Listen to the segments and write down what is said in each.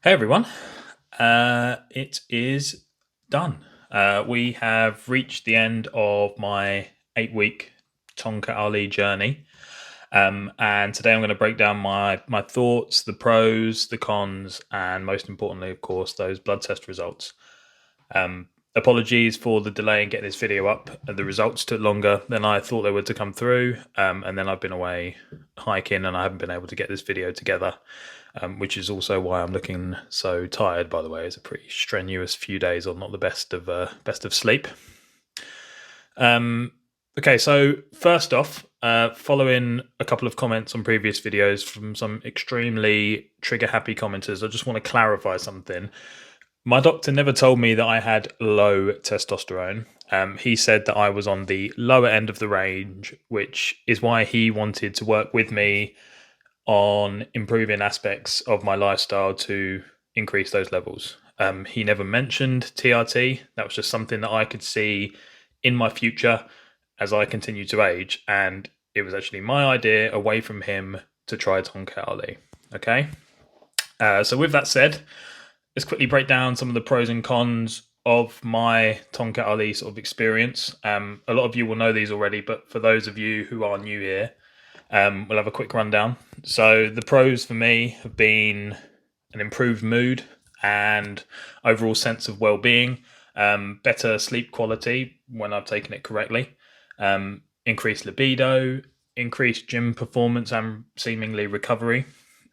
Hey everyone, it is done. We have reached the end of my 8 week Tongkat Ali journey. And today I'm going to break down my thoughts, the pros, the cons, and most importantly, of course, those blood test results. Apologies for the delay in getting this video up. The results took longer than I thought they were to come through. And then I've been away hiking and I haven't been able to get this video together. Which is also why I'm looking so tired. By the way, it's a pretty strenuous few days on not the best of sleep. Okay, so first off, following a couple of comments on previous videos from some extremely trigger happy commenters, I just want to clarify something. My doctor never told me that I had low testosterone. He said that I was on the lower end of the range, which is why he wanted to work with me on improving aspects of my lifestyle to increase those levels. He never mentioned TRT. That was just something that I could see in my future as I continue to age. And it was actually my idea away from him to try Tongkat Ali. Okay. So with that said, let's quickly break down some of the pros and cons of my Tongkat Ali sort of experience. A lot of you will know these already, but for those of you who are new here, we'll have a quick rundown. So the pros for me have been an improved mood and overall sense of well-being, better sleep quality when I've taken it correctly, increased libido, increased gym performance and seemingly recovery,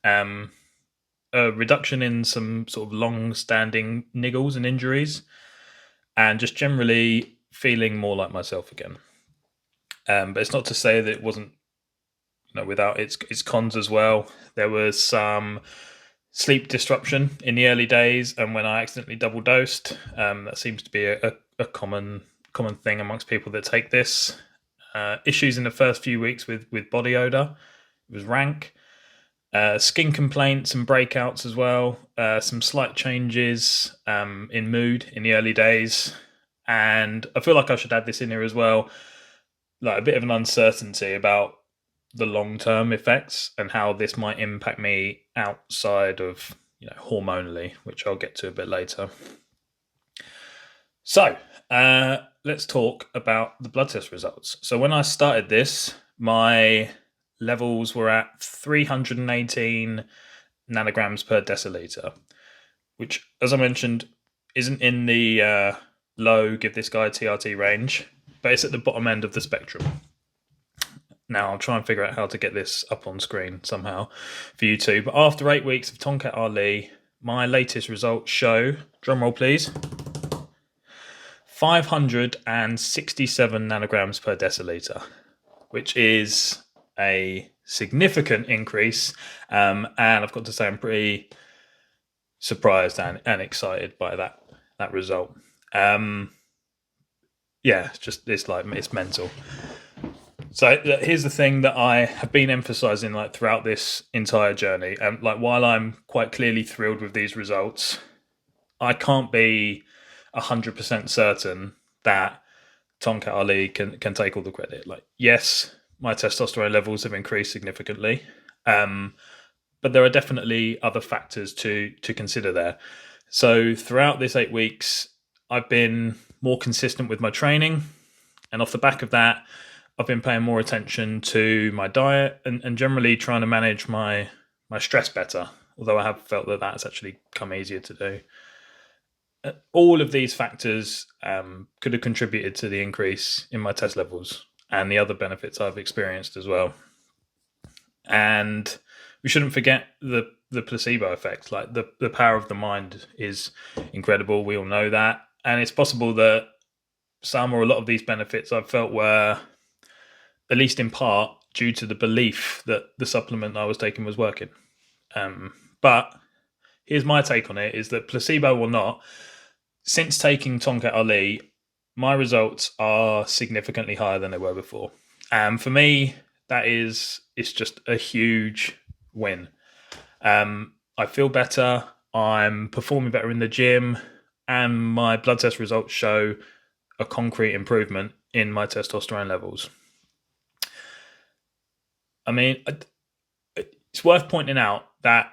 a reduction in some sort of long-standing niggles and injuries, and just generally feeling more like myself again. But it's not to say that it wasn't without its cons as well. There was some sleep disruption in the early days, and when I accidentally double dosed, that seems to be a common thing amongst people that take this. Issues in the first few weeks with body odor. It was rank. Skin complaints and breakouts as well. Some slight changes in mood in the early days, and I feel like I should add this in here as well. Like a bit of an uncertainty about the long-term effects and how this might impact me outside of hormonally, which I'll get to a bit later. So let's talk about the blood test results. So when I started this, my levels were at 318 nanograms per deciliter, which, as I mentioned, isn't in the low give this guy TRT range, but it's at the bottom end of the spectrum. Now I'll try and figure out how to get this up on screen somehow for you too. But after 8 weeks of Tongkat Ali, my latest results show, drumroll please, 567 nanograms per deciliter, which is a significant increase. And I've got to say I'm pretty surprised and excited by that result. Yeah, it's mental. So here's the thing that I have been emphasizing throughout this entire journey. And while I'm quite clearly thrilled with these results, I can't be 100% certain that Tongkat Ali can take all the credit. Yes, my testosterone levels have increased significantly, but there are definitely other factors to consider there. So throughout this 8 weeks, I've been more consistent with my training, and off the back of that, I've been paying more attention to my diet and generally trying to manage my stress better, although I have felt that that's actually come easier to do. All of these factors could have contributed to the increase in my test levels and the other benefits I've experienced as well. And we shouldn't forget the placebo effect. The power of the mind is incredible. We all know that. And it's possible that some or a lot of these benefits I've felt were, at least in part, due to the belief that the supplement I was taking was working. But here's my take on it, is that placebo or not, since taking Tongkat Ali, my results are significantly higher than they were before. And for me, it's just a huge win. I feel better, I'm performing better in the gym, and my blood test results show a concrete improvement in my testosterone levels. I mean, it's worth pointing out that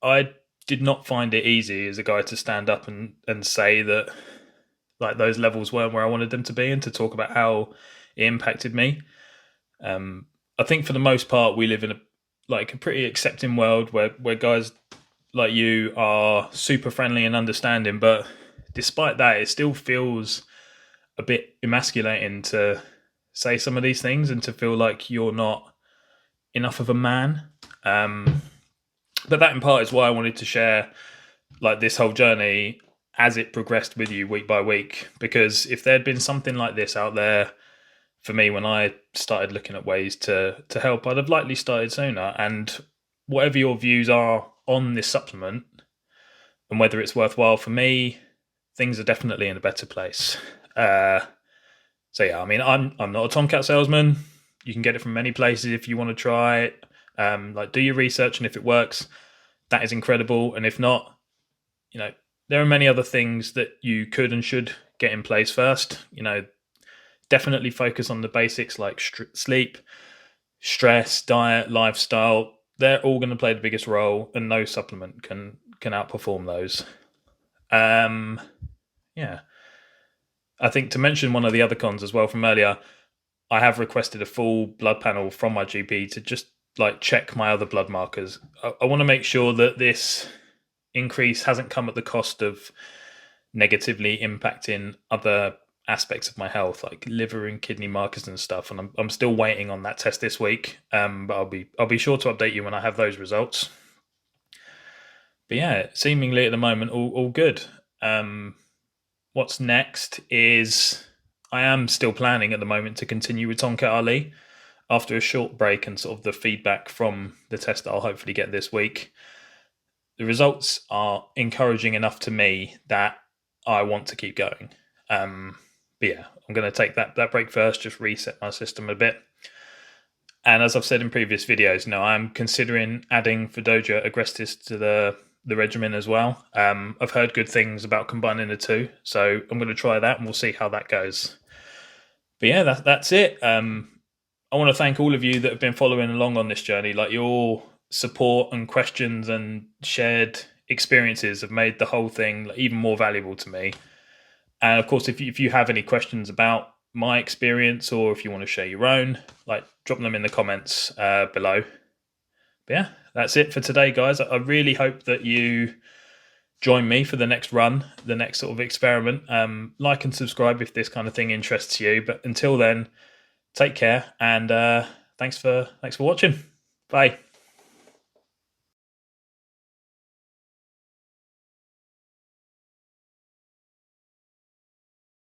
I did not find it easy as a guy to stand up and say that like those levels weren't where I wanted them to be, and to talk about how it impacted me. I think for the most part we live in a pretty accepting world where guys like you are super friendly and understanding, but despite that, it still feels a bit emasculating to say some of these things and to feel like you're not enough of a man. But that in part is why I wanted to share like this whole journey as it progressed with you week by week, because if there'd been something like this out there for me when I started looking at ways to help, I'd have likely started sooner. And whatever your views are on this supplement and whether it's worthwhile for me, things are definitely in a better place. So yeah, I mean, I'm not a Tongkat salesman. You can get it from many places if you want to try it. Like, do your research, and if it works, that is incredible. And if not, you know, there are many other things that you could and should get in place first. You know, definitely focus on the basics like sleep, stress, diet, lifestyle. They're all going to play the biggest role, and no supplement can outperform those. Yeah. I think to mention one of the other cons as well from earlier, I have requested a full blood panel from my GP to just like check my other blood markers. I want to make sure that this increase hasn't come at the cost of negatively impacting other aspects of my health, like liver and kidney markers and stuff. And I'm still waiting on that test this week. But I'll be sure to update you when I have those results. But yeah, seemingly at the moment all good. What's next is I am still planning at the moment to continue with Tongkat Ali after a short break, and sort of the feedback from the test that I'll hopefully get this week. The results are encouraging enough to me that I want to keep going. But yeah, I'm going to take that break first, just reset my system a bit. And as I've said in previous videos, I'm considering adding Fidoja Agrestis to the regimen as well. I've heard good things about combining the two, so I'm going to try that and we'll see how that goes. But yeah, that's it. I want to thank all of you that have been following along on this journey. Like, your support and questions and shared experiences have made the whole thing even more valuable to me. And of course, if you have any questions about my experience, or if you want to share your own, like, drop them in the comments below. But yeah, that's it for today, guys. I really hope that you join me for the next run, the next sort of experiment. Like and subscribe if this kind of thing interests you. But until then, take care, and thanks for watching. Bye.